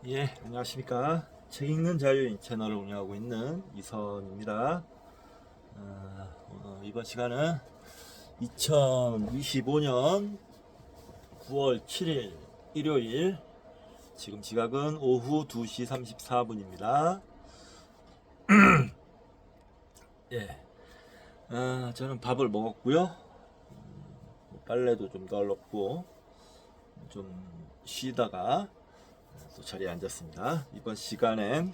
예, 안녕하십니까. 책 읽는 자유인 채널을 운영하고 있는 이선입니다. 이번 시간은 2025년 9월 7일 일요일, 지금 지각은 오후 2시 34분입니다. 예, 저는 밥을 먹었고요. 빨래도 좀 널었고 좀 쉬다가 또 자리에 앉았습니다. 이번 시간엔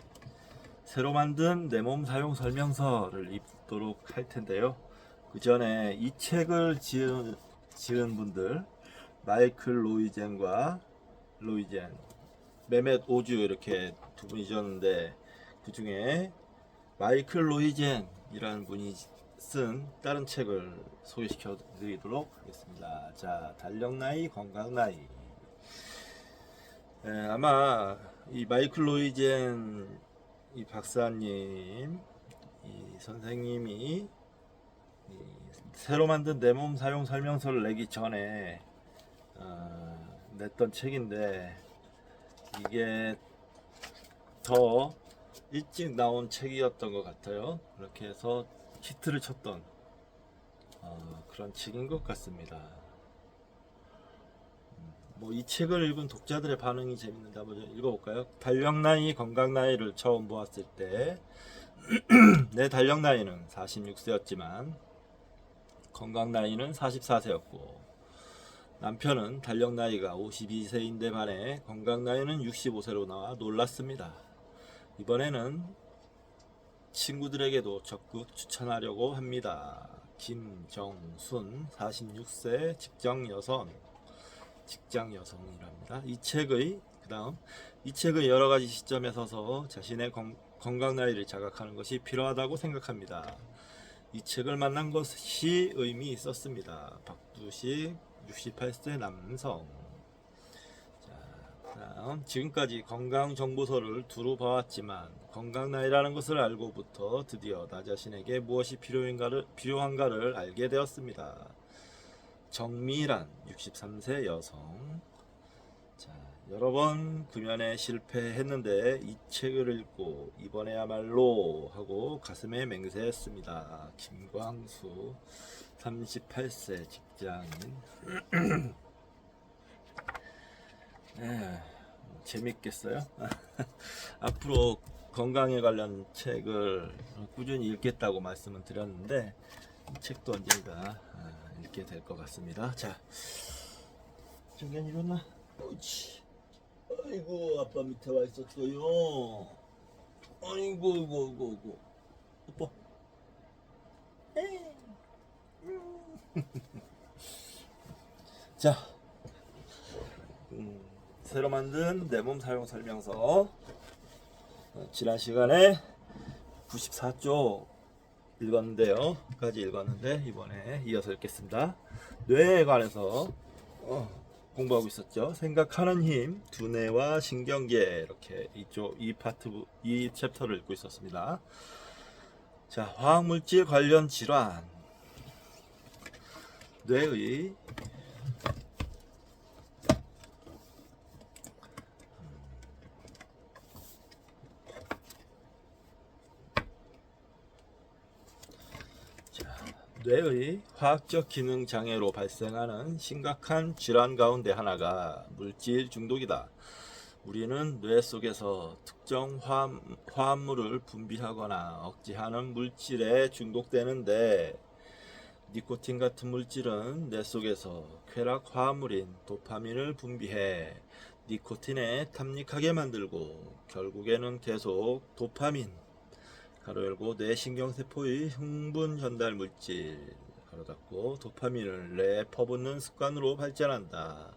새로 만든 내 몸 사용 설명서를 읽도록 할 텐데요. 그 전에 이 책을 지은 분들, 마이클 로이젠, 메멧 오즈, 이렇게 두 분이 지었는데, 그 중에 마이클 로이젠이라는 분이 쓴 다른 책을 소개시켜 드리도록 하겠습니다. 자, 달력 나이, 건강 나이. 아마 이 마이클 로이젠 이 박사님, 이 선생님이 이 새로 만든 내 몸 사용 설명서를 내기 전에 냈던 책인데, 이게 더 일찍 나온 책이었던 것 같아요. 그렇게 해서 히트를 쳤던 그런 책인 것 같습니다. 뭐 이 책을 읽은 독자들의 반응이 재밌는데 한번 읽어볼까요? 달력 나이, 건강 나이를 처음 보았을 때 내 달력 나이는 46세였지만 건강 나이는 44세였고, 남편은 달력 나이가 52세인데 반해 건강 나이는 65세로 나와 놀랐습니다. 이번에는 친구들에게도 적극 추천하려고 합니다. 김정순, 46세, 직장 여성이랍니다. 이 책의 여러 가지 시점에 서서 자신의 건강 나이를 자각하는 것이 필요하다고 생각합니다. 이 책을 만난 것이 의미 있었습니다. 박두식, 68세 남성. 자, 그다음 지금까지 건강 정보서를 두루 봐왔지만 건강 나이라는 것을 알고부터 드디어 나 자신에게 무엇이 필요한가를 알게 되었습니다. 정미란, 63세 여성. 자, 여러 번 금연에 실패했는데 이 책을 읽고 이번에야말로 하고 가슴에 맹세했습니다. 김광수, 38세 직장인. 재밌겠어요? 앞으로 건강에 관련 책을 꾸준히 읽겠다고 말씀을 드렸는데, 이 책도 언젠가 읽게 될 것 같습니다. 자, 정견 일어나. 옳지. 아이고, 아빠 밑에 와 있었어요. 아이고. 오빠. 자, 새로 만든 내 몸 사용 설명서. 지난 시간에 94쪽 읽었는데요. 까지 읽었는데 이번에 이어서 읽겠습니다. 뇌에 관해서 공부하고 있었죠. 생각하는 힘, 두뇌와 신경계, 이렇게 이 챕터를 읽고 있었습니다. 자, 화학물질 관련 질환. 뇌의 화학적 기능 장애로 발생하는 심각한 질환 가운데 하나가 물질 중독이다. 우리는 뇌 속에서 특정 화합물을 분비하거나 억제하는 물질에 중독되는데, 니코틴 같은 물질은 뇌 속에서 쾌락 화합물인 도파민을 분비해 니코틴에 탐닉하게 만들고, 결국에는 계속 도파민 가로 열고 뇌신경세포의 흥분 전달 물질 가로 닫고 도파민을 뇌에 퍼붓는 습관으로 발전한다.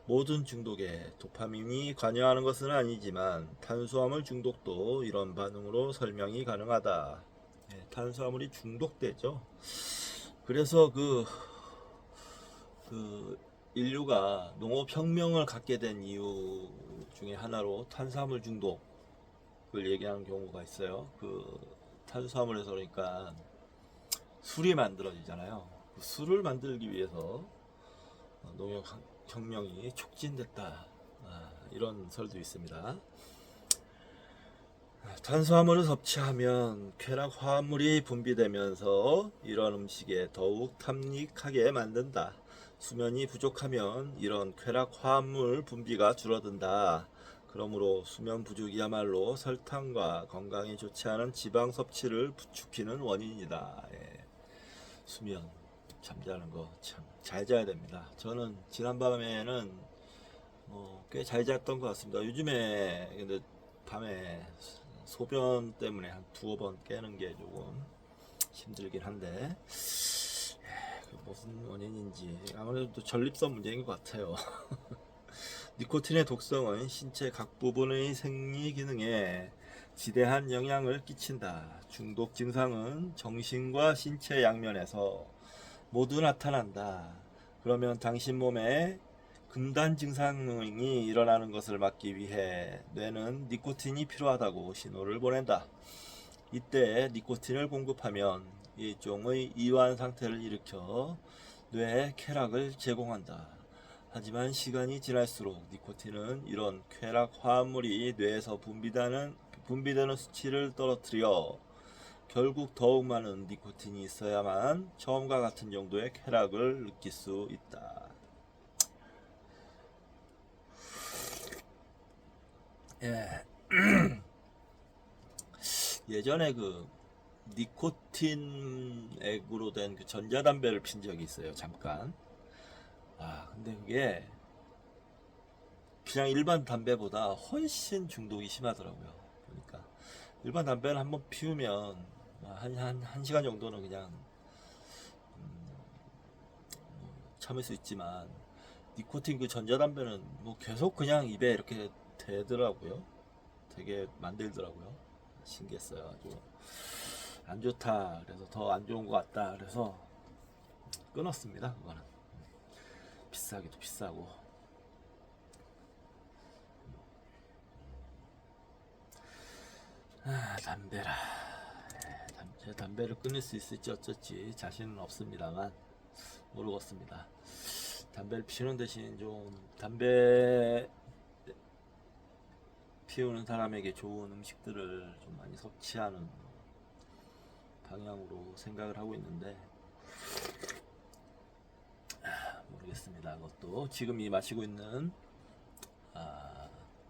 모든 중독에 도파민이 관여하는 것은 아니지만 탄수화물 중독도 이런 반응으로 설명이 가능하다. 탄수화물이 중독되죠. 그래서 인류가 농업혁명을 갖게 된 이유 중에 하나로 탄수화물 중독을 얘기하는 경우가 있어요. 탄수화물에서, 그러니까 술이 만들어지잖아요. 그 술을 만들기 위해서 농업혁명이 촉진됐다, 이런 설도 있습니다. 탄수화물을 섭취하면 쾌락 화합물이 분비되면서 이런 음식에 더욱 탐닉하게 만든다. 수면이 부족하면 이런 쾌락 화합물 분비가 줄어든다. 그러므로 수면 부족이야말로 설탕과 건강에 좋지 않은 지방 섭취를 부추기는 원인이다. 예. 수면, 잠자는 거 참 잘 자야 됩니다. 저는 지난밤에는 꽤 잘 잤던 것 같습니다. 요즘에 근데 밤에 소변 때문에 한 두어 번 깨는 게 조금 힘들긴 한데 무슨 원인인지 아무래도 전립선 문제인 것 같아요. 니코틴의 독성은 신체 각 부분의 생리 기능에 지대한 영향을 끼친다. 중독 증상은 정신과 신체 양면에서 모두 나타난다. 그러면 당신 몸에 금단 증상이 일어나는 것을 막기 위해 뇌는 니코틴이 필요하다고 신호를 보낸다. 이때 니코틴을 공급하면 일종의 이완 상태를 일으켜 뇌에 쾌락을 제공한다. 하지만 시간이 지날수록 니코틴은 이런 쾌락 화합물이 뇌에서 분비되는 수치를 떨어뜨려 결국 더욱 많은 니코틴이 있어야만 처음과 같은 정도의 쾌락을 느낄 수 있다. 예. 예전에 그 니코틴 액으로 된 그 전자담배를 핀 적이 있어요. 잠깐. 근데 그게 그냥 일반 담배보다 훨씬 중독이 심하더라고요. 그러니까 일반 담배는 한번 피우면 한 시간 정도는 그냥 참을 수 있지만 니코틴 그 전자담배는 뭐 계속 그냥 입에 이렇게 대더라고요. 되게 만들더라고요. 신기했어요. 아주 안 좋다. 그래서 더 안 좋은 것 같다. 그래서 끊었습니다. 그거는 비싸기도 비싸고. 담배라. 제 담배를 끊을 수 있을지 어쩔지 자신은 없습니다만 모르겠습니다. 담배를 피우는 대신 좀 담배 피우는 사람에게 좋은 음식들을 좀 많이 섭취하는 방향으로 생각을 하고 있는데 모르겠습니다. 그것도 지금 이 마시고 있는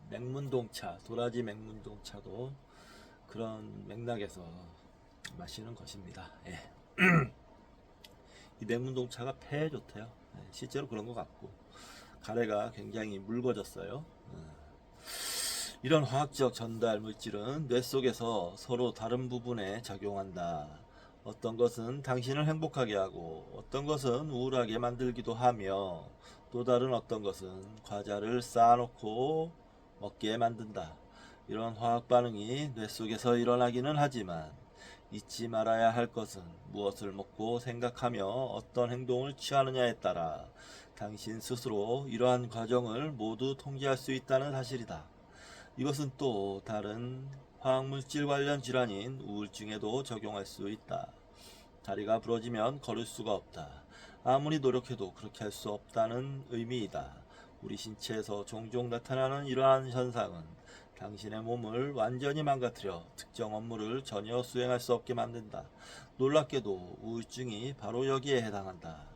맹문동차, 도라지 맹문동차도 그런 맥락에서 마시는 것입니다. 예. 이 맹문동차가 폐에 좋대요. 예, 실제로 그런 것 같고 가래가 굉장히 묽어졌어요. 이런 화학적 전달 물질은 뇌 속에서 서로 다른 부분에 작용한다. 어떤 것은 당신을 행복하게 하고 어떤 것은 우울하게 만들기도 하며 또 다른 어떤 것은 과자를 쌓아놓고 먹게 만든다. 이런 화학 반응이 뇌 속에서 일어나기는 하지만 잊지 말아야 할 것은 무엇을 먹고 생각하며 어떤 행동을 취하느냐에 따라 당신 스스로 이러한 과정을 모두 통제할 수 있다는 사실이다. 이것은 또 다른 화학물질 관련 질환인 우울증에도 적용할 수 있다. 다리가 부러지면 걸을 수가 없다. 아무리 노력해도 그렇게 할 수 없다는 의미이다. 우리 신체에서 종종 나타나는 이러한 현상은 당신의 몸을 완전히 망가뜨려 특정 업무를 전혀 수행할 수 없게 만든다. 놀랍게도 우울증이 바로 여기에 해당한다.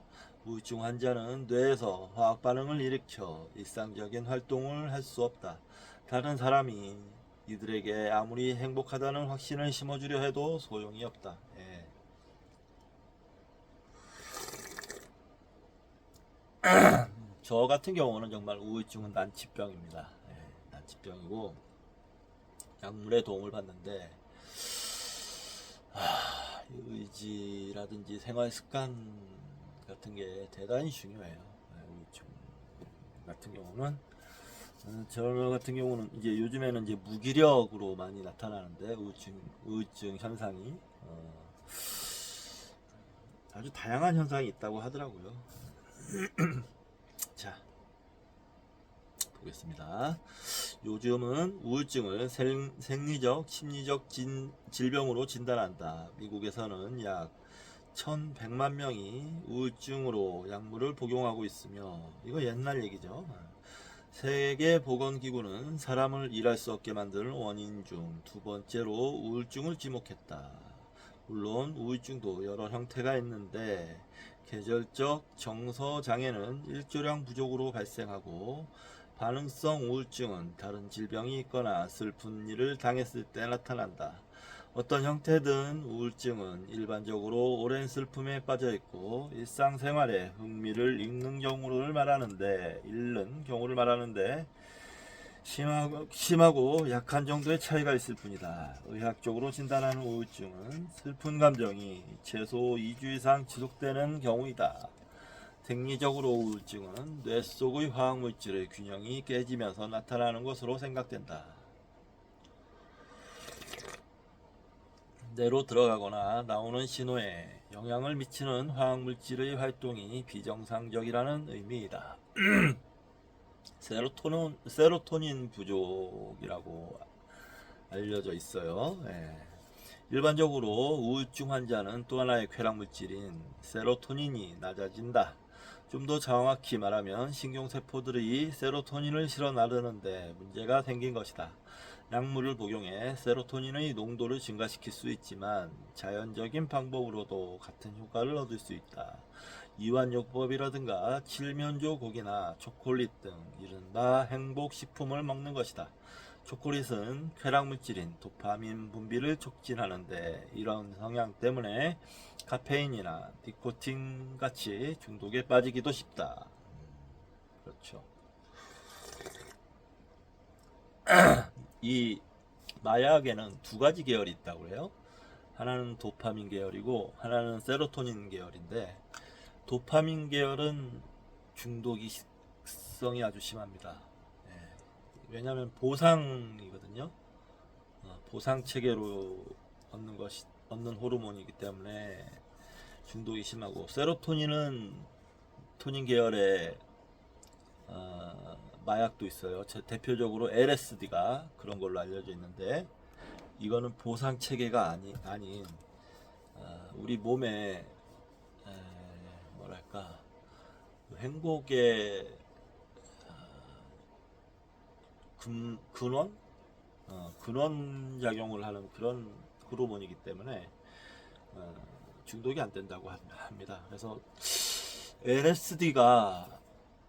우울증 환자는 뇌에서 화학 반응을 일으켜 일상적인 활동을 할 수 없다. 다른 사람이 이들에게 아무리 행복하다는 확신을 심어주려 해도 소용이 없다. 예. 저 같은 경우는 정말 우울증은 난치병입니다. 예, 난치병이고 약물의 도움을 받는데 의지라든지 생활 습관 같은 게 대단히 중요해요. 예, 우울증 같은 경우는 저 같은 경우는 이제 요즘에는 이제 무기력으로 많이 나타나는데 우울증 현상이 아주 다양한 현상이 있다고 하더라고요. 자, 보겠습니다. 요즘은 우울증을 생리적, 심리적 질병으로 진단한다. 미국에서는 약 1100만 명이 우울증으로 약물을 복용하고 있으며 이거 옛날 얘기죠. 세계보건기구는 사람을 일할 수 없게 만드는 원인 중 두 번째로 우울증을 지목했다. 물론 우울증도 여러 형태가 있는데 계절적 정서 장애는 일조량 부족으로 발생하고 반응성 우울증은 다른 질병이 있거나 슬픈 일을 당했을 때 나타난다. 어떤 형태든 우울증은 일반적으로 오랜 슬픔에 빠져 있고 일상생활에 흥미를 잃는 경우를 말하는데 심하고 약한 정도의 차이가 있을 뿐이다. 의학적으로 진단하는 우울증은 슬픈 감정이 최소 2주 이상 지속되는 경우이다. 생리적으로 우울증은 뇌 속의 화학물질의 균형이 깨지면서 나타나는 것으로 생각된다. 뇌로 들어가거나 나오는 신호에 영향을 미치는 화학물질의 활동이 비정상적이라는 의미이다. 세로토닌 부족이라고 알려져 있어요. 예. 일반적으로 우울증 환자는 또 하나의 쾌락물질인 세로토닌이 낮아진다. 좀 더 정확히 말하면 신경세포들이 세로토닌을 실어 나르는데 문제가 생긴 것이다. 약물을 복용해 세로토닌의 농도를 증가시킬 수 있지만 자연적인 방법으로도 같은 효과를 얻을 수 있다. 이완요법이라든가 칠면조 고기나 초콜릿 등 이른바 행복식품을 먹는 것이다. 초콜릿은 쾌락물질인 도파민 분비를 촉진하는데 이런 성향 때문에 카페인이나 니코틴 같이 중독에 빠지기도 쉽다. 그렇죠. 이 마약에는 두 가지 계열이 있다고 해요. 하나는 도파민 계열이고 하나는 세로토닌 계열인데 도파민 계열은 중독성이 아주 심합니다. 예. 왜냐하면 보상이거든요. 보상 체계로 얻는 호르몬이기 때문에 중독이 심하고 세로토닌은 토닌 계열의 마약도 있어요. 대표적으로 LSD가 그런 걸로 알려져 있는데 이거는 보상 체계가 아닌 우리 몸에 뭐랄까 행복의 근원 근원 작용을 하는 그런 호르몬이기 때문에 중독이 안 된다고 합니다. 그래서 LSD가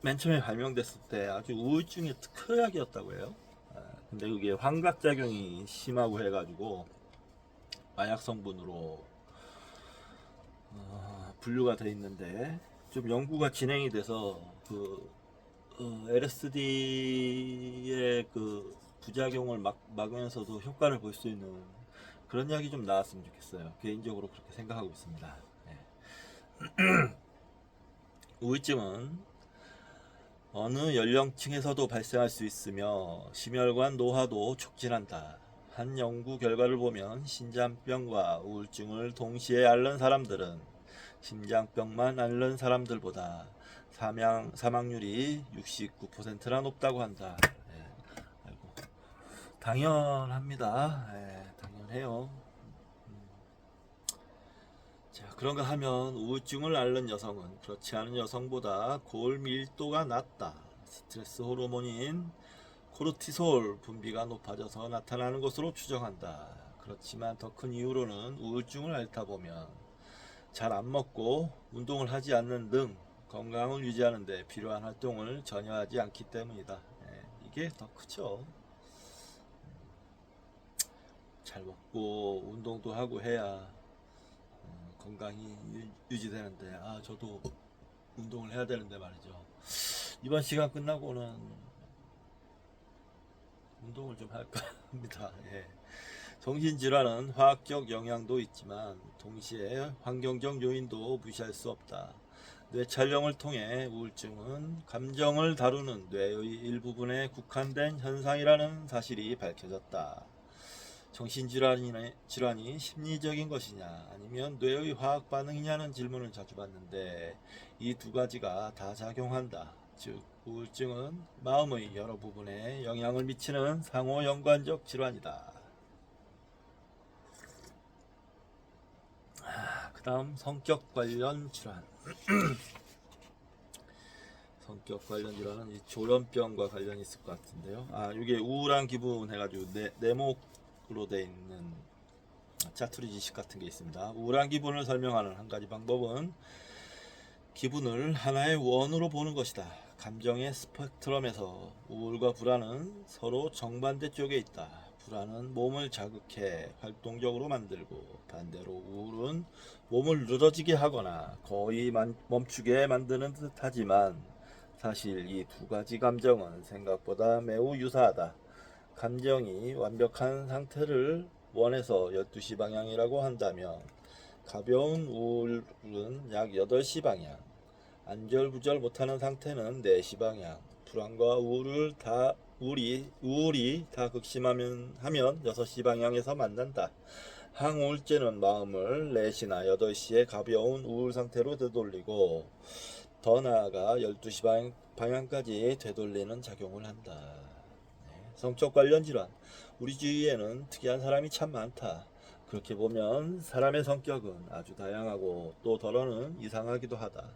맨 처음에 발명됐을 때 아주 우울증의 특효약이었다고 해요. 근데 그게 환각작용이 심하고 해가지고 마약 성분으로 분류가 돼 있는데 좀 연구가 진행이 돼서 그 LSD의 그 부작용을 막으면서도 효과를 볼 수 있는 그런 약이 좀 나왔으면 좋겠어요. 개인적으로 그렇게 생각하고 있습니다. 네. 우울증은 어느 연령층에서도 발생할 수 있으며 심혈관 노화도 촉진한다. 한 연구 결과를 보면 심장병과 우울증을 동시에 앓는 사람들은 심장병만 앓는 사람들보다 사망률이 69%나 높다고 한다. 네. 아이고. 당연합니다. 네, 당연해요. 자, 그런가 하면 우울증을 앓는 여성은 그렇지 않은 여성보다 골 밀도가 낮다. 스트레스 호르몬인 코르티솔 분비가 높아져서 나타나는 것으로 추정한다. 그렇지만 더 큰 이유로는 우울증을 앓다 보면 잘 안 먹고 운동을 하지 않는 등 건강을 유지하는 데 필요한 활동을 전혀 하지 않기 때문이다. 이게 더 크죠. 잘 먹고 운동도 하고 해야 건강이 유지되는데 저도 운동을 해야 되는데 말이죠. 이번 시간 끝나고는 운동을 좀 할까 합니다. 예. 정신질환은 화학적 영향도 있지만 동시에 환경적 요인도 무시할 수 없다. 뇌 촬영을 통해 우울증은 감정을 다루는 뇌의 일부분에 국한된 현상이라는 사실이 밝혀졌다. 정신질환이 심리적인 것이냐 아니면 뇌의 화학 반응이냐는 질문을 자주 받는데 이 두 가지가 다 작용한다. 즉 우울증은 마음의 여러 부분에 영향을 미치는 상호 연관적 질환이다. 그 다음 성격 관련 질환. 성격 관련 질환은 이 조현병과 관련이 있을 것 같은데요. 이게 우울한 기분 해가지고 내목으로 돼 있는 짜투리 지식 같은 게 있습니다. 우울한 기분을 설명하는 한 가지 방법은 기분을 하나의 원으로 보는 것이다. 감정의 스펙트럼에서 우울과 불안은 서로 정반대 쪽에 있다. 불안은 몸을 자극해 활동적으로 만들고 반대로 우울은 몸을 늘어지게 하거나 거의 멈추게 만드는 듯하지만 사실 이 두 가지 감정은 생각보다 매우 유사하다. 감정이 완벽한 상태를 원에서 12시 방향이라고 한다면 가벼운 우울은 약 8시 방향, 안절부절 못하는 상태는 4시 방향, 불안과 우울이 다 극심하면 6시 방향에서 만난다. 항우울제는 마음을 4시나 8시에 가벼운 우울 상태로 되돌리고 더 나아가 12시 방향까지 되돌리는 작용을 한다. 성격 관련 질환. 우리 주위에는 특이한 사람이 참 많다. 그렇게 보면 사람의 성격은 아주 다양하고 또 더러는 이상하기도 하다.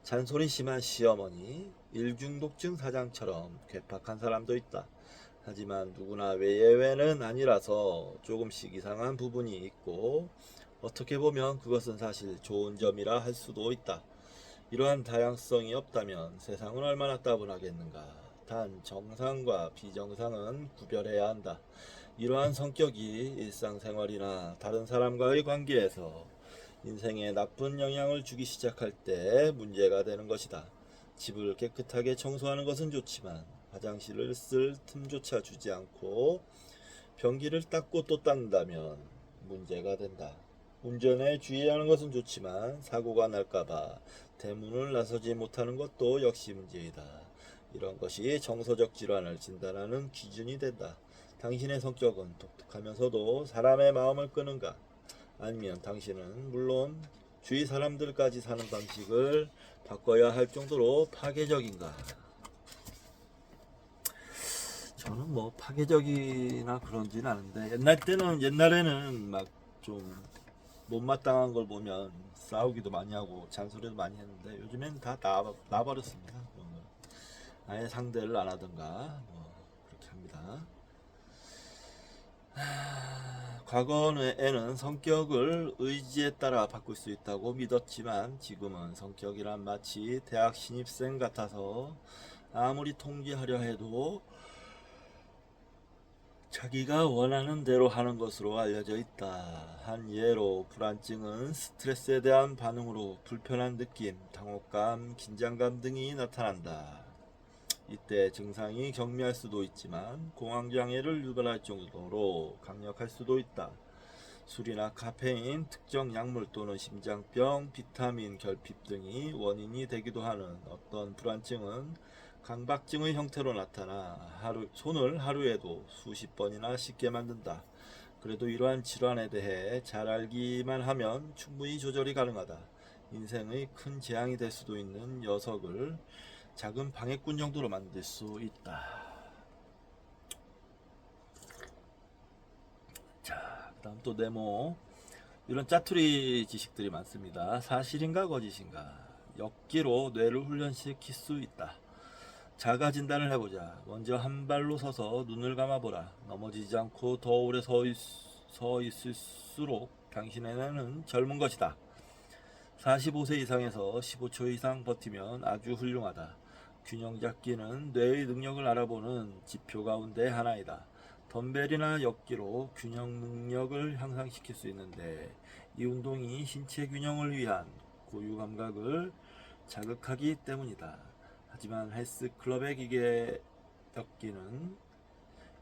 잔소리 심한 시어머니, 일중독증 사장처럼 괴팍한 사람도 있다. 하지만 누구나 예외는 아니라서 조금씩 이상한 부분이 있고 어떻게 보면 그것은 사실 좋은 점이라 할 수도 있다. 이러한 다양성이 없다면 세상은 얼마나 따분하겠는가. 단 정상과 비정상은 구별해야 한다. 이러한 성격이 일상생활이나 다른 사람과의 관계에서 인생에 나쁜 영향을 주기 시작할 때 문제가 되는 것이다. 집을 깨끗하게 청소하는 것은 좋지만 화장실을 쓸 틈조차 주지 않고 변기를 닦고 또 닦는다면 문제가 된다. 운전에 주의하는 것은 좋지만 사고가 날까봐 대문을 나서지 못하는 것도 역시 문제이다. 이런 것이 정서적 질환을 진단하는 기준이 된다. 당신의 성격은 독특하면서도 사람의 마음을 끄는가? 아니면 당신은 물론 주위 사람들까지 사는 방식을 바꿔야 할 정도로 파괴적인가? 저는 뭐 파괴적이나 그런지는 않은데 옛날에는 막 좀 못마땅한 걸 보면 싸우기도 많이 하고 잔소리도 많이 했는데 요즘엔 다 놔버렸습니다. 아예 상대를 안 하던가 뭐 그렇게 합니다. 과거에는 성격을 의지에 따라 바꿀 수 있다고 믿었지만 지금은 성격이란 마치 대학 신입생 같아서 아무리 통제하려 해도 자기가 원하는 대로 하는 것으로 알려져 있다. 한 예로 불안증은 스트레스에 대한 반응으로 불편한 느낌, 당혹감, 긴장감 등이 나타난다. 이때 증상이 경미할 수도 있지만 공황장애를 유발할 정도로 강력할 수도 있다. 술이나 카페인, 특정 약물 또는 심장병, 비타민 결핍 등이 원인이 되기도 하는 어떤 불안증은 강박증의 형태로 나타나 손을 하루에도 수십 번이나 씻게 만든다. 그래도 이러한 질환에 대해 잘 알기만 하면 충분히 조절이 가능하다. 인생의 큰 재앙이 될 수도 있는 녀석을 작은 방해꾼 정도로 만들 수 있다. 자, 그다음 또 네모. 이런 짜투리 지식들이 많습니다. 사실인가 거짓인가? 역기로 뇌를 훈련시킬 수 있다. 자가 진단을 해보자. 먼저 한 발로 서서 눈을 감아보라. 넘어지지 않고 더 오래 서 있을수록 당신의 뇌는 젊은 것이다. 45세 이상에서 15초 이상 버티면 아주 훌륭하다. 균형 잡기는 뇌의 능력을 알아보는 지표 가운데 하나이다. 덤벨이나 역기로 균형 능력을 향상시킬 수 있는데 이 운동이 신체 균형을 위한 고유 감각을 자극하기 때문이다. 하지만 헬스클럽의 기계 역기는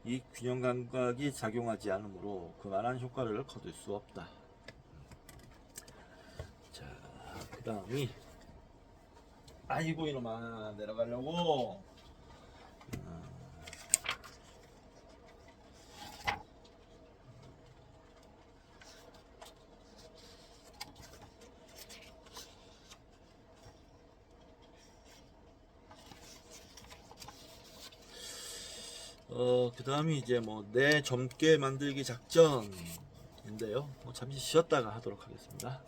이 균형 감각이 작용하지 않으므로 그만한 효과를 거둘 수 없다. 자, 그 다음이 아이고 이놈아 내려가려고 그 다음이 이제 뭐 내 젊게 만들기 작전인데요. 잠시 쉬었다가 하도록 하겠습니다.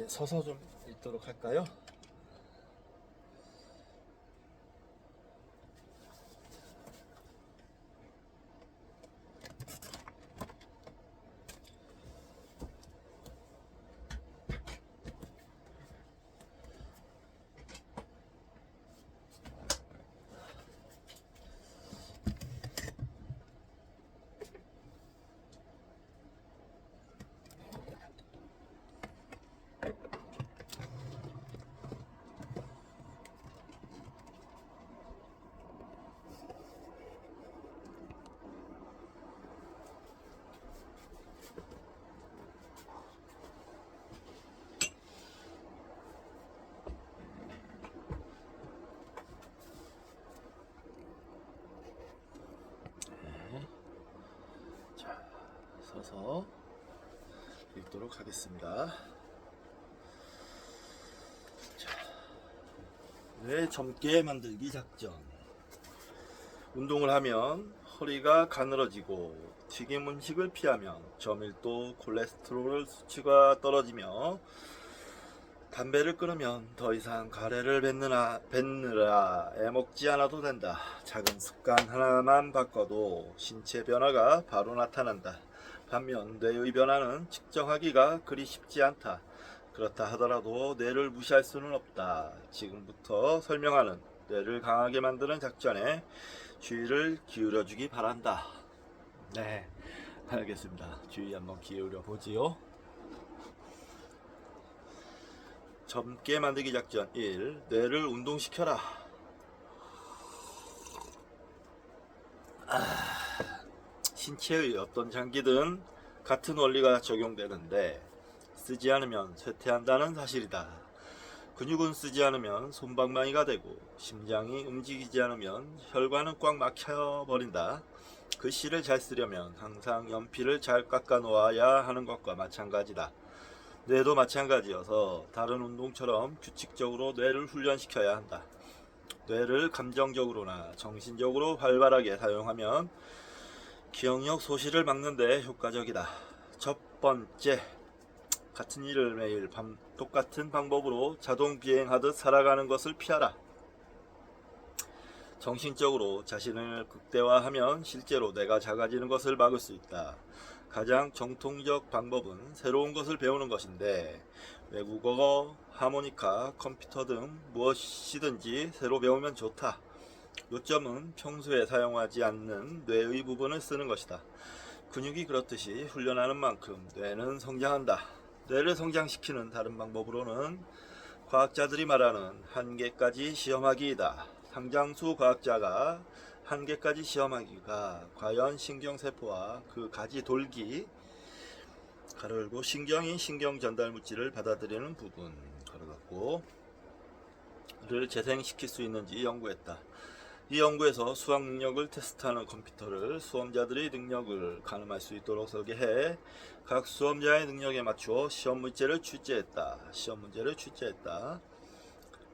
이제 서서 좀 읽도록 할까요? 서서 읽도록 하겠습니다. 자, 뇌 젊게 만들기 작전. 운동을 하면 허리가 가늘어지고 튀김 음식을 피하면 저밀도 콜레스테롤 수치가 떨어지며 담배를 끊으면 더 이상 가래를 뱉느라 애먹지 않아도 된다. 작은 습관 하나만 바꿔도 신체 변화가 바로 나타난다. 반면 뇌의 변화는 측정하기가 그리 쉽지 않다. 그렇다 하더라도 뇌를 무시할 수는 없다. 지금부터 설명하는 뇌를 강하게 만드는 작전에 주의를 기울여주기 바란다. 네, 알겠습니다. 주의 한번 기울여 보지요. 젊게 만들기 작전 1. 뇌를 운동시켜라. 신체의 어떤 장기든 같은 원리가 적용되는데 쓰지 않으면 쇠퇴한다는 사실이다. 근육은 쓰지 않으면 솜방망이가 되고 심장이 움직이지 않으면 혈관은 꽉 막혀버린다. 글씨를 잘 쓰려면 항상 연필을 잘 깎아 놓아야 하는 것과 마찬가지다. 뇌도 마찬가지여서 다른 운동처럼 규칙적으로 뇌를 훈련시켜야 한다. 뇌를 감정적으로나 정신적으로 활발하게 사용하면 기억력 소실을 막는 데 효과적이다. 첫 번째, 같은 일을 매일 똑같은 방법으로 자동 비행하듯 살아가는 것을 피하라. 정신적으로 자신을 극대화하면 실제로 뇌가 작아지는 것을 막을 수 있다. 가장 정통적 방법은 새로운 것을 배우는 것인데 외국어, 하모니카, 컴퓨터 등 무엇이든지 새로 배우면 좋다. 요점은 평소에 사용하지 않는 뇌의 부분을 쓰는 것이다. 근육이 그렇듯이 훈련하는 만큼 뇌는 성장한다. 뇌를 성장시키는 다른 방법으로는 과학자들이 말하는 한계까지 시험하기이다. 상장수 과학자가 한계까지 시험하기가 과연 신경세포와 그 가지 돌기 가로열고 신경이 신경 전달 물질을 받아들이는 부분 가로닫고를 재생시킬 수 있는지 연구했다. 이 연구에서 수학 능력을 테스트하는 컴퓨터를 수험자들의 능력을 가늠할 수 있도록 설계해 각 수험자의 능력에 맞추어 시험 문제를 출제했다.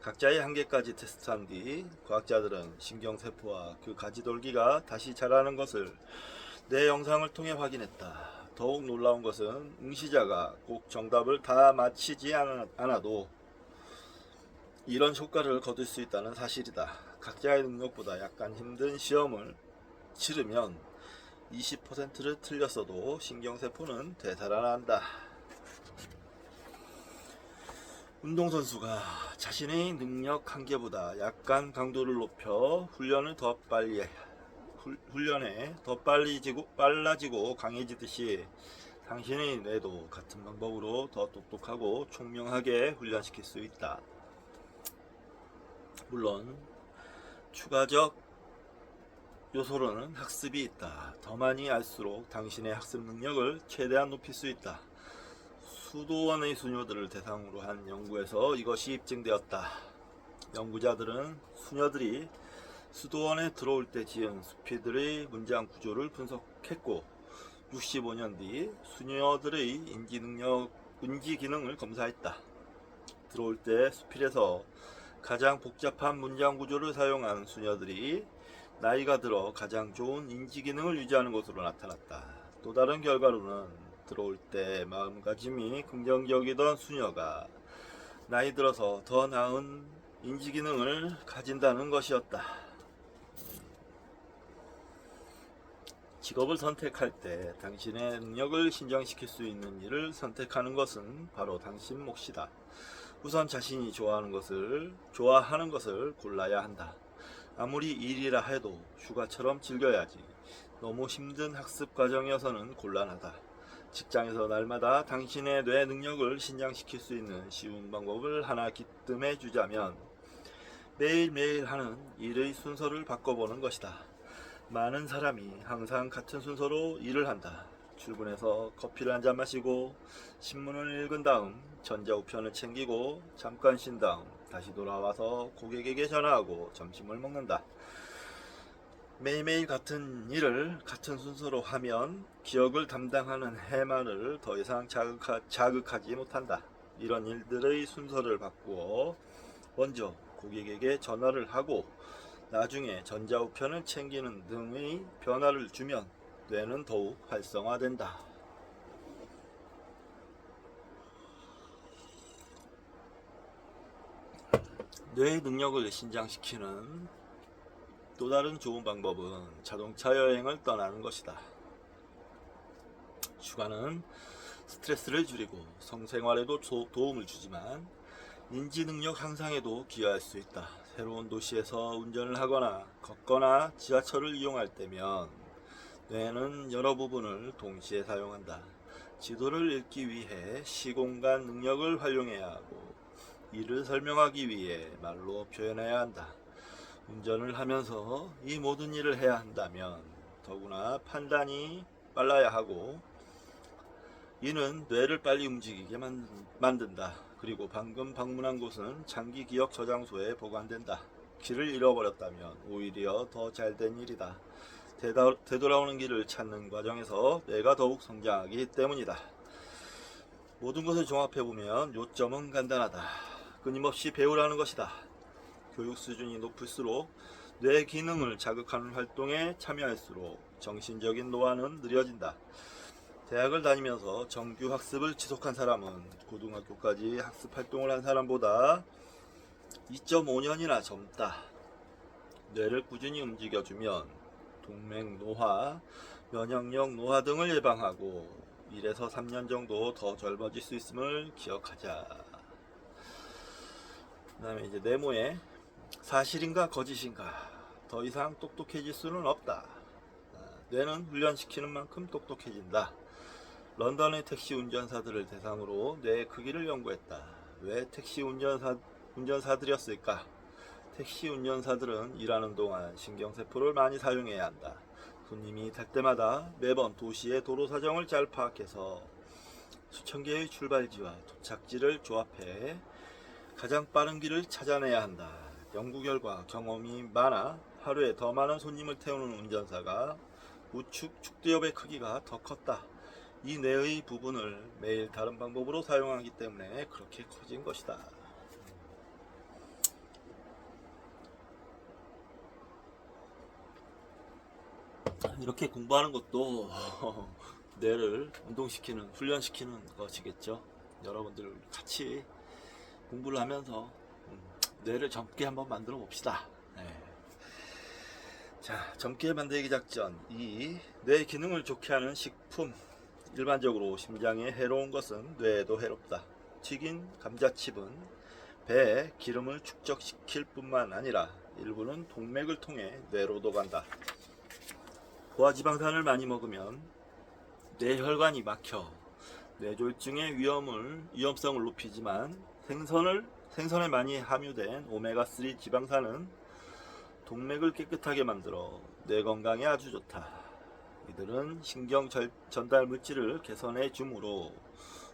각자의 한계까지 테스트한 뒤 과학자들은 신경세포와 그 가지돌기가 다시 자라는 것을 내 영상을 통해 확인했다. 더욱 놀라운 것은 응시자가 꼭 정답을 다 맞히지 않아도 이런 효과를 거둘 수 있다는 사실이다. 각자의 능력보다 약간 힘든 시험을 치르면 20%를 틀렸어도 신경세포는 되살아난다. 운동선수가 자신의 능력 한계보다 약간 강도를 높여 훈련에 더 빨라지고 강해지듯이 당신의 뇌도 같은 방법으로 더 똑똑하고 총명하게 훈련시킬 수 있다. 물론 추가적 요소로는 학습이 있다. 더 많이 알수록 당신의 학습 능력을 최대한 높일 수 있다. 수도원의 수녀들을 대상으로 한 연구에서 이것이 입증되었다. 연구자들은 수녀들이 수도원에 들어올 때 지은 수피들의 문장 구조를 분석했고 65년 뒤 수녀들의 인지 기능을 검사했다. 들어올 때 수필에서 가장 복잡한 문장 구조를 사용한 수녀들이 나이가 들어 가장 좋은 인지 기능을 유지하는 것으로 나타났다. 또 다른 결과로는 들어올 때 마음가짐이 긍정적이던 수녀가 나이 들어서 더 나은 인지기능을 가진다는 것이었다. 직업을 선택할 때 당신의 능력을 신장시킬 수 있는 일을 선택하는 것은 바로 당신 몫이다. 우선 자신이 좋아하는 것을 골라야 한다. 아무리 일이라 해도 휴가처럼 즐겨야지. 너무 힘든 학습 과정이어서는 곤란하다. 직장에서 날마다 당신의 뇌 능력을 신장시킬 수 있는 쉬운 방법을 하나 기뜸해 주자면 매일매일 하는 일의 순서를 바꿔보는 것이다. 많은 사람이 항상 같은 순서로 일을 한다. 출근해서 커피를 한잔 마시고 신문을 읽은 다음 전자우편을 챙기고 잠깐 쉰 다음 다시 돌아와서 고객에게 전화하고 점심을 먹는다. 매일매일 같은 일을 같은 순서로 하면 기억을 담당하는 해마를 더 이상 자극하지 못한다. 이런 일들의 순서를 바꾸어 먼저 고객에게 전화를 하고 나중에 전자우편을 챙기는 등의 변화를 주면 뇌는 더욱 활성화된다. 뇌의 능력을 신장시키는 또 다른 좋은 방법은 자동차 여행을 떠나는 것이다. 휴가는 스트레스를 줄이고 성생활에도 도움을 주지만 인지능력 향상에도 기여할 수 있다. 새로운 도시에서 운전을 하거나 걷거나 지하철을 이용할 때면 뇌는 여러 부분을 동시에 사용한다. 지도를 읽기 위해 시공간 능력을 활용해야 하고 이를 설명하기 위해 말로 표현해야 한다. 운전을 하면서 이 모든 일을 해야 한다면 더구나 판단이 빨라야 하고 이는 뇌를 빨리 움직이게 만든다. 그리고 방금 방문한 곳은 장기 기억 저장소에 보관된다. 길을 잃어버렸다면 오히려 더 잘된 일이다. 되돌아오는 길을 찾는 과정에서 뇌가 더욱 성장하기 때문이다. 모든 것을 종합해보면 요점은 간단하다. 끊임없이 배우라는 것이다. 교육 수준이 높을수록 뇌 기능을 자극하는 활동에 참여할수록 정신적인 노화는 느려진다. 대학을 다니면서 정규 학습을 지속한 사람은 고등학교까지 학습 활동을 한 사람보다 2.5년이나 젊다. 뇌를 꾸준히 움직여주면 동맥 노화, 면역력 노화 등을 예방하고 1에서 3년 정도 더 젊어질 수 있음을 기억하자. 그 다음에 이제 네모에 사실인가 거짓인가 더 이상 똑똑해질 수는 없다. 뇌는 훈련시키는 만큼 똑똑해진다. 런던의 택시 운전사들을 대상으로 뇌의 크기를 연구했다. 왜 택시 운전사들이었을까? 택시 운전사들은 일하는 동안 신경세포를 많이 사용해야 한다. 손님이 탈 때마다 매번 도시의 도로 사정을 잘 파악해서 수천 개의 출발지와 도착지를 조합해 가장 빠른 길을 찾아내야 한다. 연구 결과 경험이 많아 하루에 더 많은 손님을 태우는 운전사가 우측 축두엽의 크기가 더 컸다. 이 뇌의 부분을 매일 다른 방법으로 사용하기 때문에 그렇게 커진 것이다. 이렇게 공부하는 것도 뇌를 운동시키는, 훈련시키는 것이겠죠. 여러분들 같이 공부를 하면서 뇌를 젊게 한번 만들어 봅시다. 네. 자, 젊게 만들기 작전 2. 뇌 기능을 좋게 하는 식품. 일반적으로 심장에 해로운 것은 뇌에도 해롭다. 튀긴 감자칩은 배에 기름을 축적시킬 뿐만 아니라 일부는 동맥을 통해 뇌로도 간다. 포화지방산을 많이 먹으면 뇌혈관이 막혀 뇌졸중의 위험성을 높이지만 생선에 많이 함유된 오메가3 지방산은 동맥을 깨끗하게 만들어 뇌 건강에 아주 좋다. 이들은 신경 전달 물질을 개선해 주므로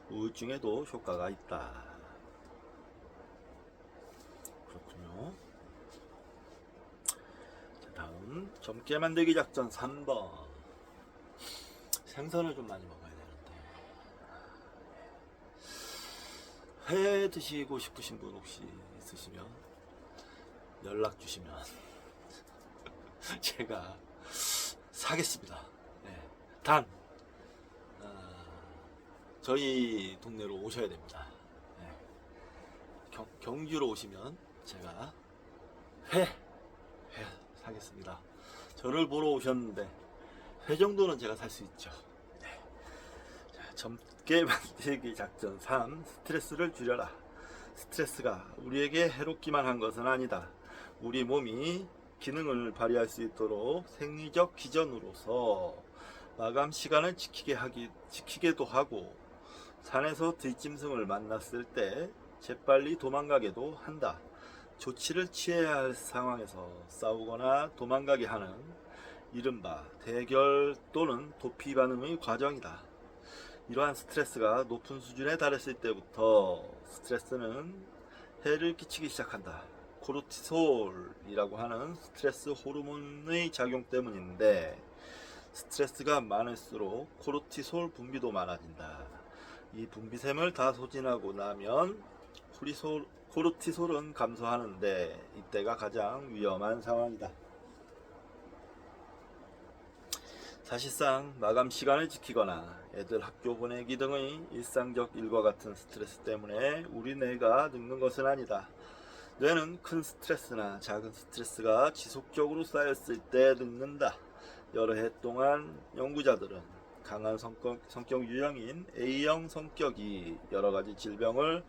우울증에도 효과가 있다. 그렇군요. 자, 다음 젊게 만들기 작전 3번. 생선을 좀 많이 먹어야 되는데 회 드시고 싶으신 분 혹시 있으시면 연락 주시면 제가 사겠습니다. 네. 단 저희 동네로 오셔야 됩니다. 네. 경주로 오시면 제가 회 사겠습니다. 저를 보러 오셨는데 회 정도는 제가 살 수 있죠. 네. 자, 젊게 만들기 작전 3. 스트레스를 줄여라. 스트레스가 우리에게 해롭기만 한 것은 아니다. 우리 몸이 기능을 발휘할 수 있도록 생리적 기전으로서 마감 시간을 지키게도 하고, 산에서 들짐승을 만났을 때 재빨리 도망가게도 한다. 조치를 취해야 할 상황에서 싸우거나 도망가게 하는 이른바 대결 또는 도피 반응의 과정이다. 이러한 스트레스가 높은 수준에 달했을 때부터 스트레스는 해를 끼치기 시작한다. 코르티솔이라고 하는 스트레스 호르몬의 작용 때문인데, 스트레스가 많을수록 코르티솔 분비도 많아진다. 이 분비샘을 다 소진하고 나면 코르티솔은 감소하는데, 이때가 가장 위험한 상황이다. 사실상 마감 시간을 지키거나 애들 학교 보내기 등의 일상적 일과 같은 스트레스 때문에 우리 뇌가 늙는 것은 아니다. 뇌는 큰 스트레스나 작은 스트레스가 지속적으로 쌓였을 때 늙는다. 여러 해 동안 연구자들은 강한 성격 유형인 A형 성격이 여러 가지 질병을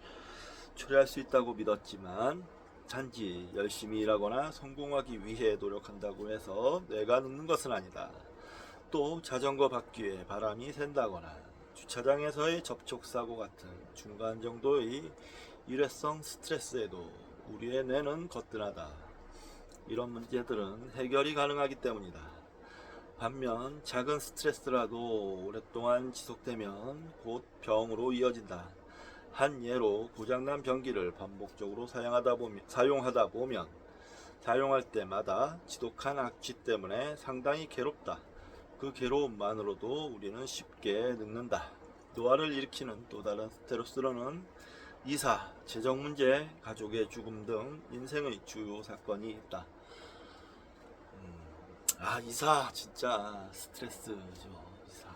초래할 수 있다고 믿었지만, 단지 열심히 일하거나 성공하기 위해 노력한다고 해서 뇌가 늙는 것은 아니다. 또 자전거 바퀴에 바람이 샌다거나 주차장에서의 접촉사고 같은 중간 정도의 일회성 스트레스에도 우리의 뇌는 거뜬하다. 이런 문제들은 해결이 가능하기 때문이다. 반면 작은 스트레스라도 오랫동안 지속되면 곧 병으로 이어진다. 한 예로 고장난 변기를 반복적으로 사용하다 보면 사용할 때마다 지독한 악취 때문에 상당히 괴롭다. 그 괴로움만으로도 우리는 쉽게 늙는다. 노화를 일으키는 또 다른 스트레스로는 이사, 재정 문제, 가족의 죽음 등 인생의 주요 사건이 있다. 이사 진짜 스트레스죠. 이사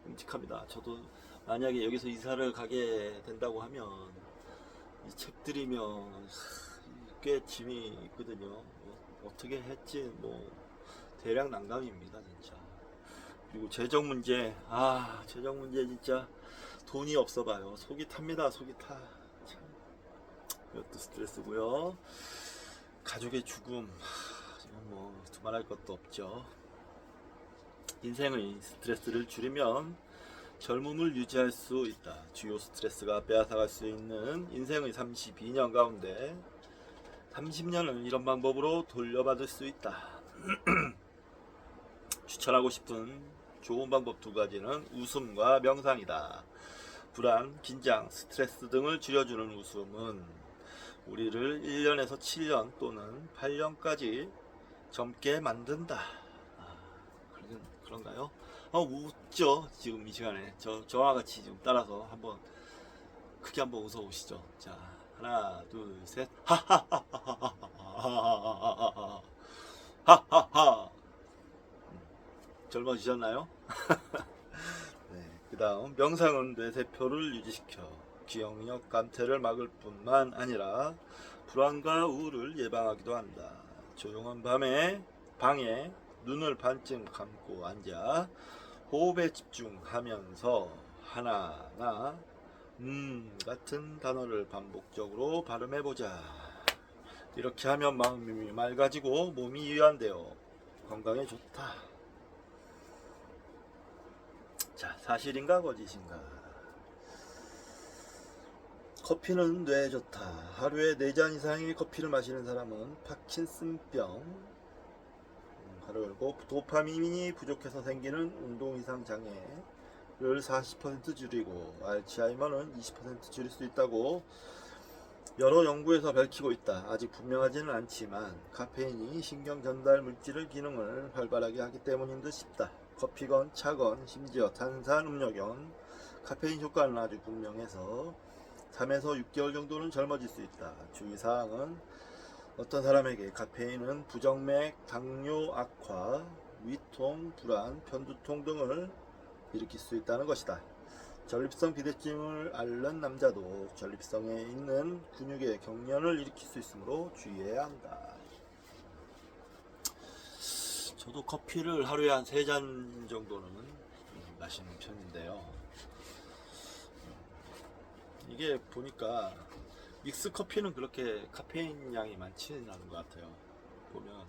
끔찍합니다. 저도 만약에 여기서 이사를 가게 된다고 하면 이 책들이면 꽤 짐이 있거든요. 어떻게 했지 대략 난감입니다 진짜. 그리고 재정 문제 진짜 돈이 없어 봐요. 속이 탑니다. 속이 타. 참. 이것도 스트레스고요. 가족의 죽음, 이건 두말할 것도 없죠. 인생의 스트레스를 줄이면 젊음을 유지할 수 있다. 주요 스트레스가 빼앗아갈 수 있는 인생의 32년 가운데 30년을 이런 방법으로 돌려받을 수 있다. 추천하고 싶은 좋은 방법 2가지는 웃음과 명상이다. 불안, 긴장, 스트레스 등을 줄여주는 웃음은 우리를 1년에서 7년 또는 8년까지 젊게 만든다. 그런가요? 웃죠. 지금 이 시간에 저와 같이 지금 따라서 크게 한번 웃어 보시죠. 자, 하나, 둘, 셋. 하하하. 젊어지셨나요? 네, 그 다음 명상은 뇌세포를 유지시켜 기억력 감퇴를 막을 뿐만 아니라 불안과 우울을 예방하기도 한다. 조용한 방에 눈을 반쯤 감고 앉아 호흡에 집중하면서 하나나 같은 단어를 반복적으로 발음해보자. 이렇게 하면 마음이 맑아지고 몸이 유연되어 건강에 좋다. 자, 사실인가 거짓인가? 커피는 뇌에 좋다. 하루에 4잔 이상의 커피를 마시는 사람은 파킨슨병, 그리고 도파민이 부족해서 생기는 운동 이상 장애를 40% 줄이고 알츠하이머는 20% 줄일 수 있다고 여러 연구에서 밝히고 있다. 아직 분명하지는 않지만 카페인이 신경 전달 물질의 기능을 활발하게 하기 때문인 듯 싶다. 커피건 차건 심지어 탄산 음료건 카페인 효과는 아주 분명해서 3에서 6개월 정도는 젊어질 수 있다. 주의사항은 어떤 사람에게 카페인은 부정맥, 당뇨 악화, 위통, 불안, 편두통 등을 일으킬 수 있다는 것이다. 전립성 비대증을 앓는 남자도 전립성에 있는 근육에 경련을 일으킬 수 있으므로 주의해야 한다. 저도 커피를 하루에 한 3잔 정도는 마시는 편인데요. 이게 보니까 믹스 커피는 그렇게 카페인 양이 많지는 않은 것 같아요. 보면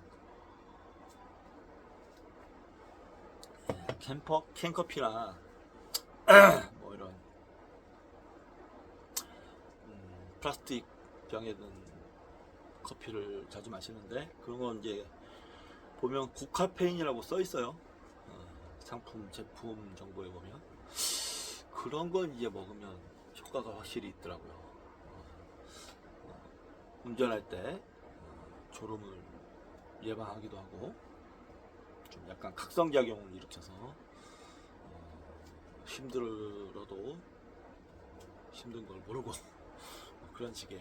캔커피나 뭐 이런 플라스틱 병에 든 커피를 자주 마시는데, 그런 건 이제 보면 고카페인이라고 써 있어요. 상품 제품 정보에 보면 그런 건 이제 먹으면 효과가 확실히 있더라고요. 운전할 때 졸음을 예방하기도 하고, 좀 약간 각성작용을 일으켜서 힘들어도 힘든 걸 모르고 그런 식의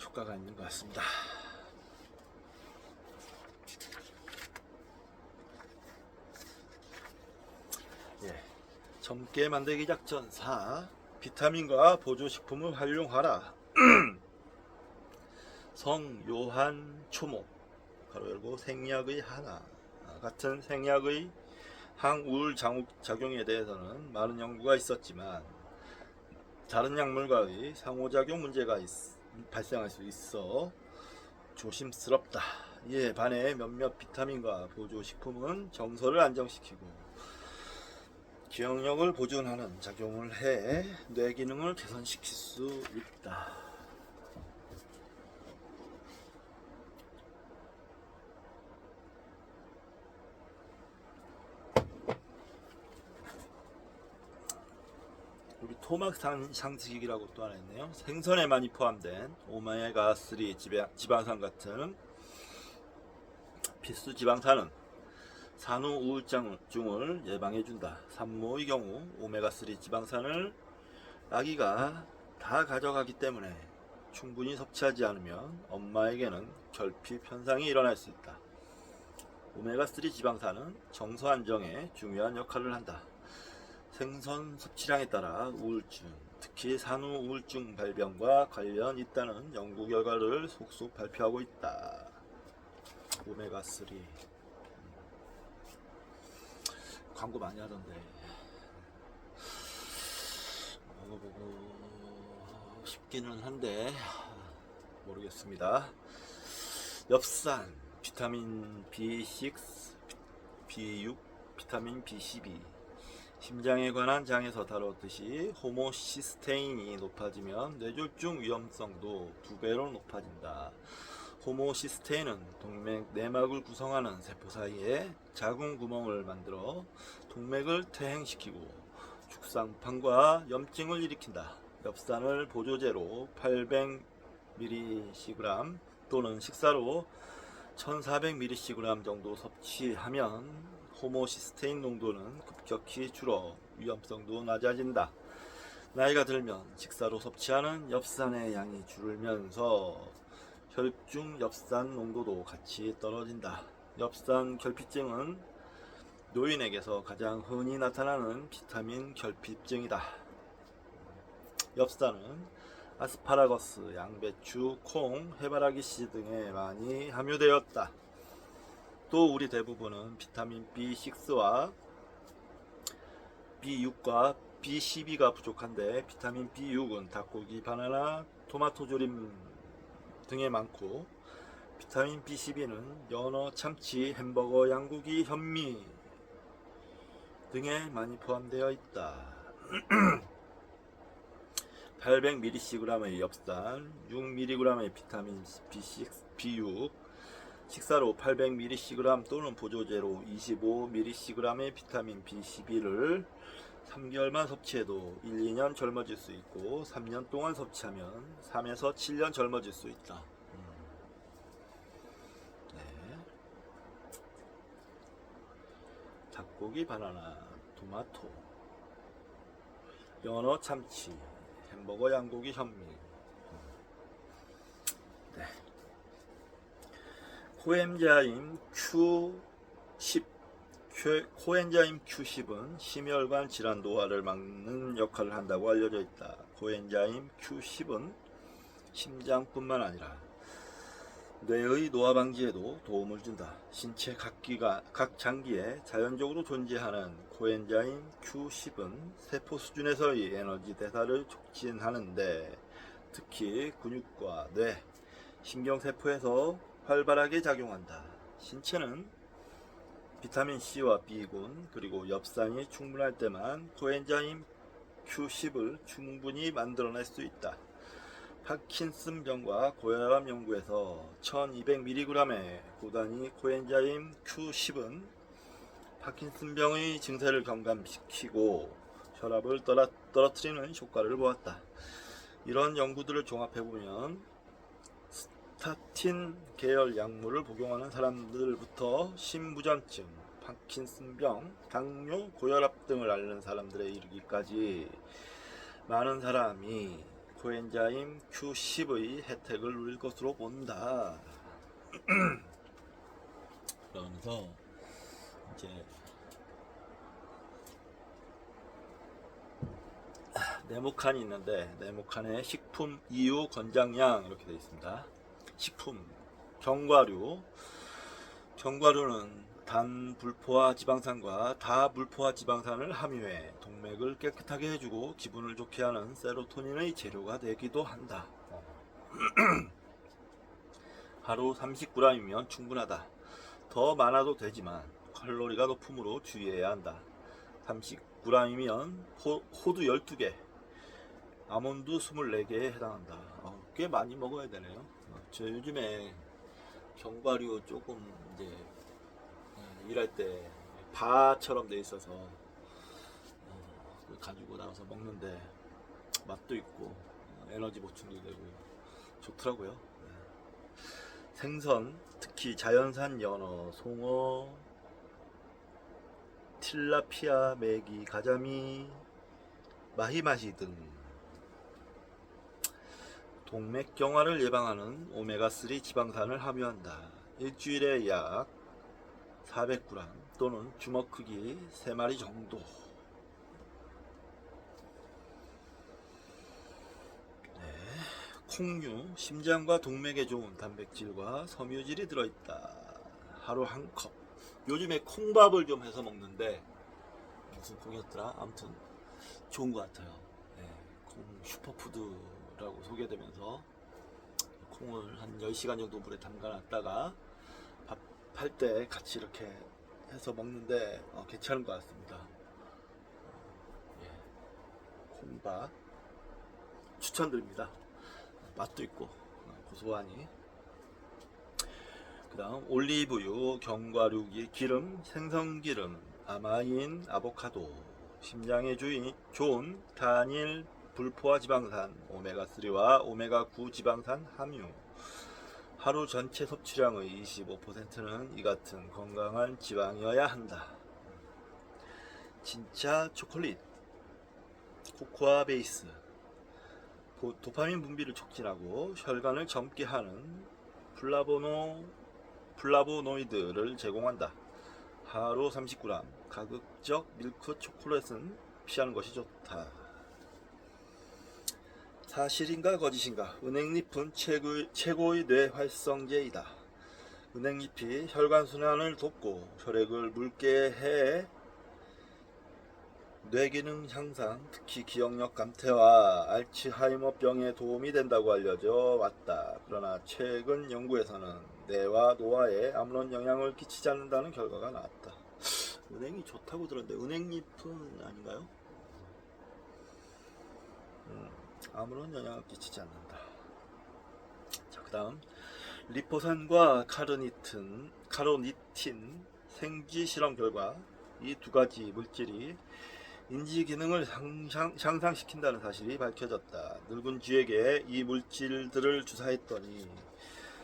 효과가 있는 것 같습니다. 예, 젊게 만들기 작전 4. 비타민과 보조식품을 활용하라. 성 요한 초목 가로 열고 생약의 하나 같은 생약의 항우울 작용에 대해서는 많은 연구가 있었지만 다른 약물과의 상호작용 문제가 발생할 수 있어 조심스럽다. 이에 반해 몇몇 비타민과 보조식품은 정서를 안정시키고 기억력을 보존하는 작용을 해 뇌 기능을 개선시킬 수 있다. 우리 토막 상식이라고 또 하나 있네요. 생선에 많이 포함된 오메가3 지방산 같은 필수 지방산은 산후 우울증을 예방해준다. 산모의 경우 오메가3 지방산을 아기가 다 가져가기 때문에 충분히 섭취하지 않으면 엄마에게는 결핍 현상이 일어날 수 있다. 오메가3 지방산은 정서 안정에 중요한 역할을 한다. 생선 섭취량에 따라 우울증, 특히 산후 우울증 발병과 관련 있다는 연구 결과를 속속 발표하고 있다. 오메가3 광고 많이 하던데 먹어보고 싶기는 한데 모르겠습니다. 엽산, 비타민 B6, B6, 비타민 B12, 심장에 관한 장에서 다뤘듯이 호모시스테인이 높아지면 뇌졸중 위험성도 2배로 높아진다. 호모시스테인은 동맥 내막을 구성하는 세포 사이에 작은 구멍을 만들어 동맥을 퇴행시키고 죽상판과 염증을 일으킨다. 엽산을 보조제로 800mg 또는 식사로 1400mg 정도 섭취하면 호모시스테인 농도는 급격히 줄어 위험성도 낮아진다. 나이가 들면 식사로 섭취하는 엽산의 양이 줄면서 혈중 엽산 농도도 같이 떨어진다. 엽산 결핍증은 노인에게서 가장 흔히 나타나는 비타민 결핍증이다. 엽산은 아스파라거스, 양배추, 콩, 해바라기 씨 등에 많이 함유되었다. 또 우리 대부분은 비타민 B6와 B6과 B12가 부족한데 비타민 B6은 닭고기, 바나나, 토마토 조림 등에 많고 비타민 B12는 연어, 참치, 햄버거, 양고기, 현미 등에 많이 포함되어 있다. 800mg의 엽산, 6mg의 비타민 B6, B6, 식사로 800mg 또는 보조제로 25mg의 비타민 B12를 3개월만 섭취해도 1, 2년 젊어질 수 있고 3년 동안 섭취하면 3에서 7년 젊어질 수 있다. 네. 닭고기, 바나나, 토마토, 연어, 참치, 햄버거, 양고기, 현미. 네. 코엠자임 Q10, 코엔자임 Q10은 심혈관 질환 노화를 막는 역할을 한다고 알려져 있다. 코엔자임 Q10은 심장뿐만 아니라 뇌의 노화 방지에도 도움을 준다. 신체 각 장기에 자연적으로 존재하는 코엔자임 Q10은 세포 수준에서의 에너지 대사를 촉진하는데 특히 근육과 뇌, 신경세포에서 활발하게 작용한다. 신체는 비타민C와 B군 그리고 엽산이 충분할 때만 코엔자임 Q10을 충분히 만들어낼 수 있다. 파킨슨병과 고혈압 연구에서 1200mg의 고단위 코엔자임 Q10은 파킨슨병의 증세를 경감시키고 혈압을 떨어뜨리는 효과를 보았다. 이런 연구들을 종합해보면 스타틴 계열 약물을 복용하는 사람들부터 심부전증, 파킨슨병, 당뇨, 고혈압 등을 앓는 사람들에 이르기까지 많은 사람이 코엔자임 Q10의 혜택을 누릴 것으로 본다. 그러면서 이제 네모칸이 있는데 네모칸에 식품 이유 권장량 이렇게 되어 있습니다. 식품 견과류는 단불포화 지방산과 다불포화 지방산을 함유해 동맥을 깨끗하게 해주고 기분을 좋게 하는 세로토닌의 재료가 되기도 한다. 하루 30g이면 충분하다. 더 많아도 되지만 칼로리가 높으므로 주의해야 한다. 30g이면 호두 12개, 아몬드 24개에 해당한다. 꽤 많이 먹어야 되네요. 저 요즘에 견과류 조금 이제 일할 때 바처럼 돼 있어서 가지고 나와서 먹는데 맛도 있고 에너지 보충도 되고 좋더라고요. 생선, 특히 자연산 연어, 송어, 틸라피아, 메기, 가자미, 마히마시 등 동맥경화를 예방하는 오메가3 지방산을 함유한다. 일주일에 약 400g 또는 주먹 크기 3마리 정도. 콩류, 심장과 동맥에 좋은 단백질과 섬유질이 들어있다. 하루 한 컵. 요즘에 콩밥을 좀 해서 먹는데 무슨 콩이었더라? 아무튼 좋은 것 같아요. 콩 슈퍼푸드라고 소개되면서 콩을 한 10시간 정도 물에 담가놨다가 밥할 때 같이 이렇게 해서 먹는데 괜찮은 것 같습니다. 콩밥 추천드립니다. 맛도 있고 고소하니. 그 다음 올리브유, 견과류 기름, 생선기름, 아마인, 아보카도, 심장에 좋은 단일 불포화 지방산, 오메가3와 오메가9 지방산 함유. 하루 전체 섭취량의 25%는 이 같은 건강한 지방이어야 한다. 진짜 초콜릿, 코코아 베이스, 도파민 분비를 촉진하고 혈관을 젊게 하는 플라보노이드를 제공한다. 하루 30g. 가급적 밀크 초콜릿은 피하는 것이 좋다. 사실인가 거짓인가? 은행잎은 최고의 뇌활성제이다. 은행잎이 혈관순환을 돕고 혈액을 묽게 해 뇌기능 향상, 특히 기억력 감퇴와 알츠하이머병에 도움이 된다고 알려져 왔다. 그러나 최근 연구에서는 뇌와 노화에 아무런 영향을 끼치지 않는다는 결과가 나왔다. 은행이 좋다고 들었는데 은행잎은 아닌가요? 아무런 영향을 끼치지 않는다. 자, 그 다음 리포산과 카로니틴 생쥐 실험 결과 이 두 가지 물질이 인지 기능을 향상시킨다는 사실이 밝혀졌다. 늙은 쥐에게 이 물질들을 주사했더니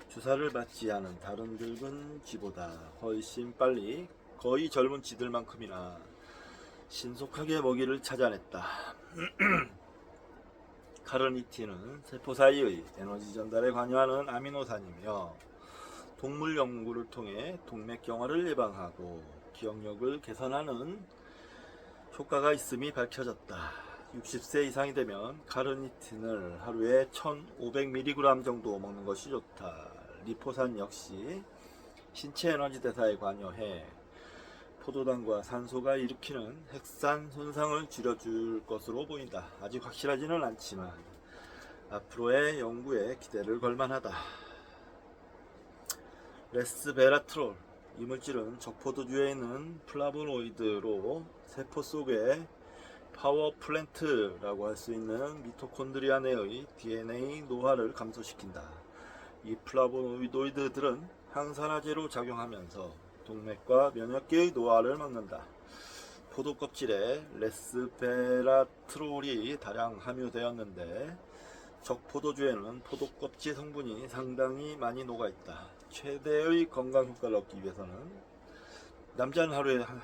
주사를 받지 않은 다른 늙은 쥐보다 훨씬 빨리 거의 젊은 쥐들만큼이나 신속하게 먹이를 찾아냈다. 카르니틴은 세포 사이의 에너지 전달에 관여하는 아미노산이며 동물 연구를 통해 동맥경화를 예방하고 기억력을 개선하는 효과가 있음이 밝혀졌다. 60세 이상이 되면 카르니틴을 하루에 1500mg 정도 먹는 것이 좋다. 리포산 역시 신체 에너지 대사에 관여해 포도당과 산소가 일으키는 핵산 손상을 줄여줄 것으로 보인다. 아직 확실하지는 않지만 앞으로의 연구에 기대를 걸만하다. 레스베라트롤, 이 물질은 적포도주에 있는 플라보노이드로 세포 속의 파워 플랜트라고 할 수 있는 미토콘드리아 내의 DNA 노화를 감소시킨다. 이 플라보노이드들은 항산화제로 작용하면서 동맥과 면역계의 노화를 막는다. 포도 껍질에 레스베라트롤이 다량 함유되었는데 적포도주에는 포도 껍질 성분이 상당히 많이 녹아있다. 최대의 건강 효과를 얻기 위해서는 남자는 하루에 한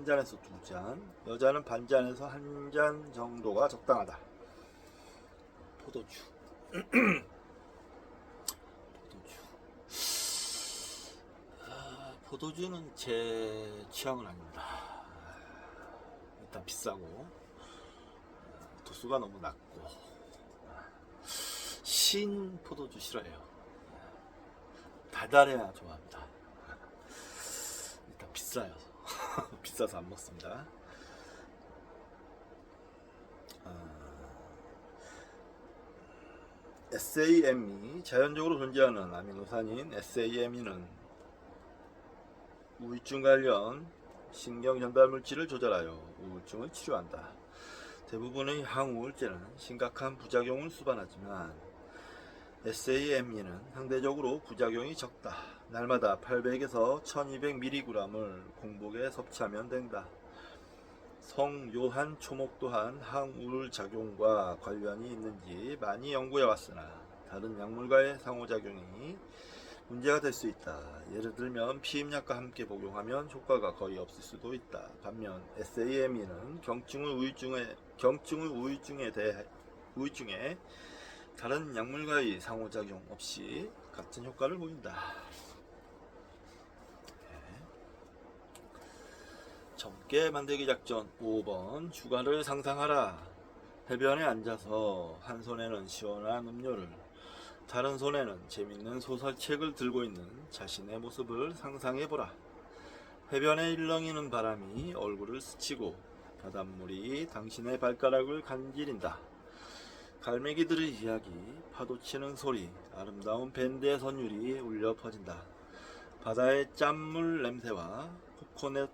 잔에서 2잔, 여자는 반잔에서 1잔 정도가 적당하다. 포도주. 포도주는 제 취향은 아닙니다. 일단 비싸고 도수가 너무 낮고 신 포도주 싫어해요. 달달해야 좋아합니다. 일단 비싸요. 비싸서 안 먹습니다. SAM이 자연적으로 존재하는 아미노산인 SAM이는 우울증 관련 신경 전달 물질을 조절하여 우울증을 치료한다. 대부분의 항우울제는 심각한 부작용을 수반하지만 SAME는 상대적으로 부작용이 적다. 날마다 800에서 1200mg을 공복에 섭취하면 된다. 성요한 초목 또한 항우울 작용과 관련이 있는지 많이 연구해 왔으나 다른 약물과의 상호작용이 문제가 될 수 있다. 예를 들면 피임약과 함께 복용하면 효과가 거의 없을 수도 있다. 반면 SAME는 우울증에 다른 약물과의 상호작용 없이 같은 효과를 보인다. 젊게 만들기 작전 5번. 주가를 상상하라. 해변에 앉아서 한 손에는 시원한 음료를, 다른 손에는 재밌는 소설책을 들고 있는 자신의 모습을 상상해보라. 해변에 일렁이는 바람이 얼굴을 스치고 바닷물이 당신의 발가락을 간지린다. 갈매기들의 이야기, 파도치는 소리, 아름다운 밴드의 선율이 울려 퍼진다. 바다의 짠물 냄새와 코코넛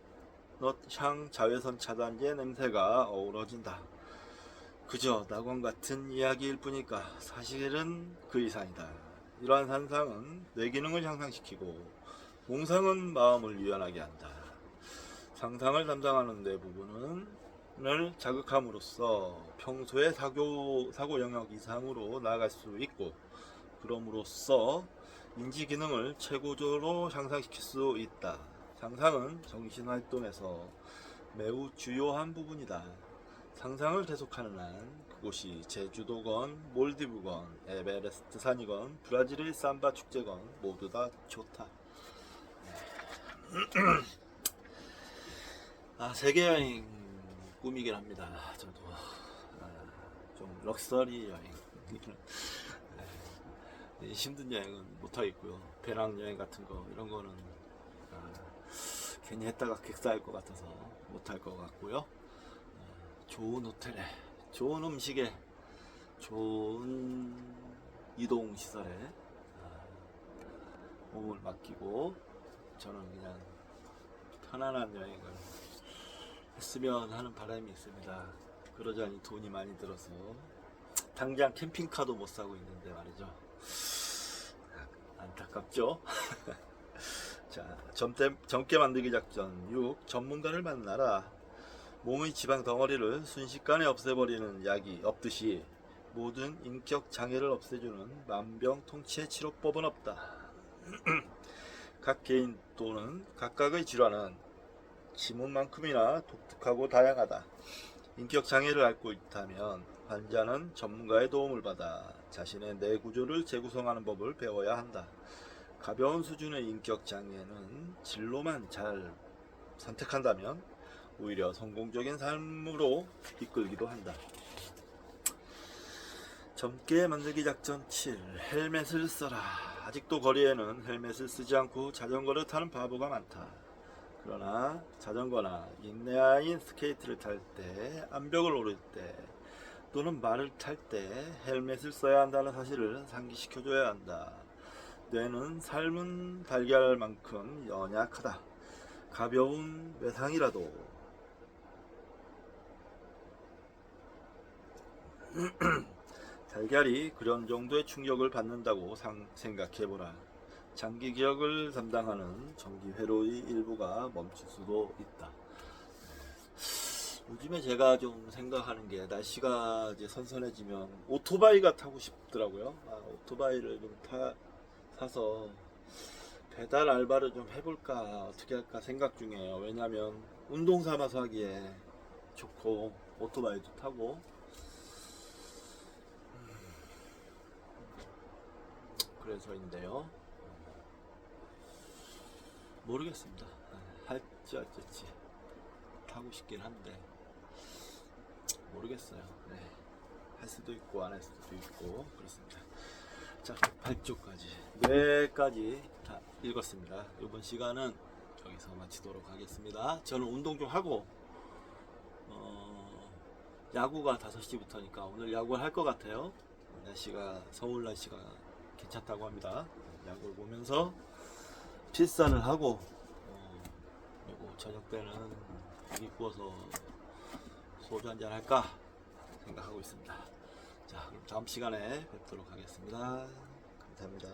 향 자외선 차단제 냄새가 어우러진다. 그저 낙원 같은 이야기일 뿐이니까 사실은 그 이상이다. 이러한 상상은 뇌기능을 향상시키고 몽상은 마음을 유연하게 한다. 상상을 담당하는 뇌부분을 자극함으로써 평소의 사고 영역 이상으로 나아갈 수 있고, 그럼으로써 인지 기능을 최고조로 향상시킬 수 있다. 상상은 정신활동에서 매우 주요한 부분이다. 상상을 계속하는 한 그곳이 제주도건 몰디브건 에베레스트 산이건 브라질의 삼바 축제건 모두 다 좋다. 세계여행 꿈이긴 합니다. 저도 좀 럭셔리 여행 힘든 여행은 못하겠고요. 배낭여행 같은 거 이런 거는 괜히 했다가 객사할 것 같아서 못할 것 같고요. 좋은 호텔에, 좋은 음식에, 좋은 이동시설에 몸을 맡기고 저는 그냥 편안한 여행을 했으면 하는 바람이 있습니다. 그러자니 돈이 많이 들어서 당장 캠핑카도 못 사고 있는데 말이죠. 안타깝죠? 자, 젊게 만들기 작전 6. 전문가를 만나라. 몸의 지방 덩어리를 순식간에 없애버리는 약이 없듯이 모든 인격 장애를 없애주는 만병통치의 치료법은 없다. 각 개인 또는 각각의 질환은 지문만큼이나 독특하고 다양하다. 인격 장애를 앓고 있다면 환자는 전문가의 도움을 받아 자신의 뇌 구조를 재구성하는 법을 배워야 한다. 가벼운 수준의 인격 장애는 진로만 잘 선택한다면 오히려 성공적인 삶으로 이끌기도 한다. 젊게 만들기 작전 7. 헬멧을 써라. 아직도 거리에는 헬멧을 쓰지 않고 자전거를 타는 바보가 많다. 그러나 자전거나 인라인 스케이트를 탈 때, 암벽을 오를 때 또는 말을 탈 때 헬멧을 써야 한다는 사실을 상기시켜줘야 한다. 뇌는 삶은 달걀 만큼 연약하다. 가벼운 외상이라도 달걀이 그런 정도의 충격을 받는다고 생각해보라. 장기 기억을 담당하는 전기 회로의 일부가 멈출 수도 있다. 요즘에 제가 좀 생각하는 게 날씨가 이제 선선해지면 오토바이가 타고 싶더라고요. 오토바이를 좀 사서 배달 알바를 좀 해볼까 어떻게 할까 생각 중이에요. 왜냐면 운동 삼아서 하기에 좋고 오토바이도 타고 그래서인데요. 모르겠습니다. 할지 어쩔지 타고 싶긴 한데 모르겠어요. 네. 할 수도 있고 안 할 수도 있고 그렇습니다. 자, 8쪽까지 4까지 다 읽었습니다. 이번 시간은 여기서 마치도록 하겠습니다. 저는 운동 좀 하고 야구가 5시부터니까 오늘 야구를 할 것 같아요. 날씨가 서울 날씨가 괜찮다고 합니다. 야구를 보면서 필사를 하고 그리고 저녁 때는 고기 구워서 소주 한잔 할까 생각하고 있습니다. 자, 그럼 다음 시간에 뵙도록 하겠습니다. 감사합니다.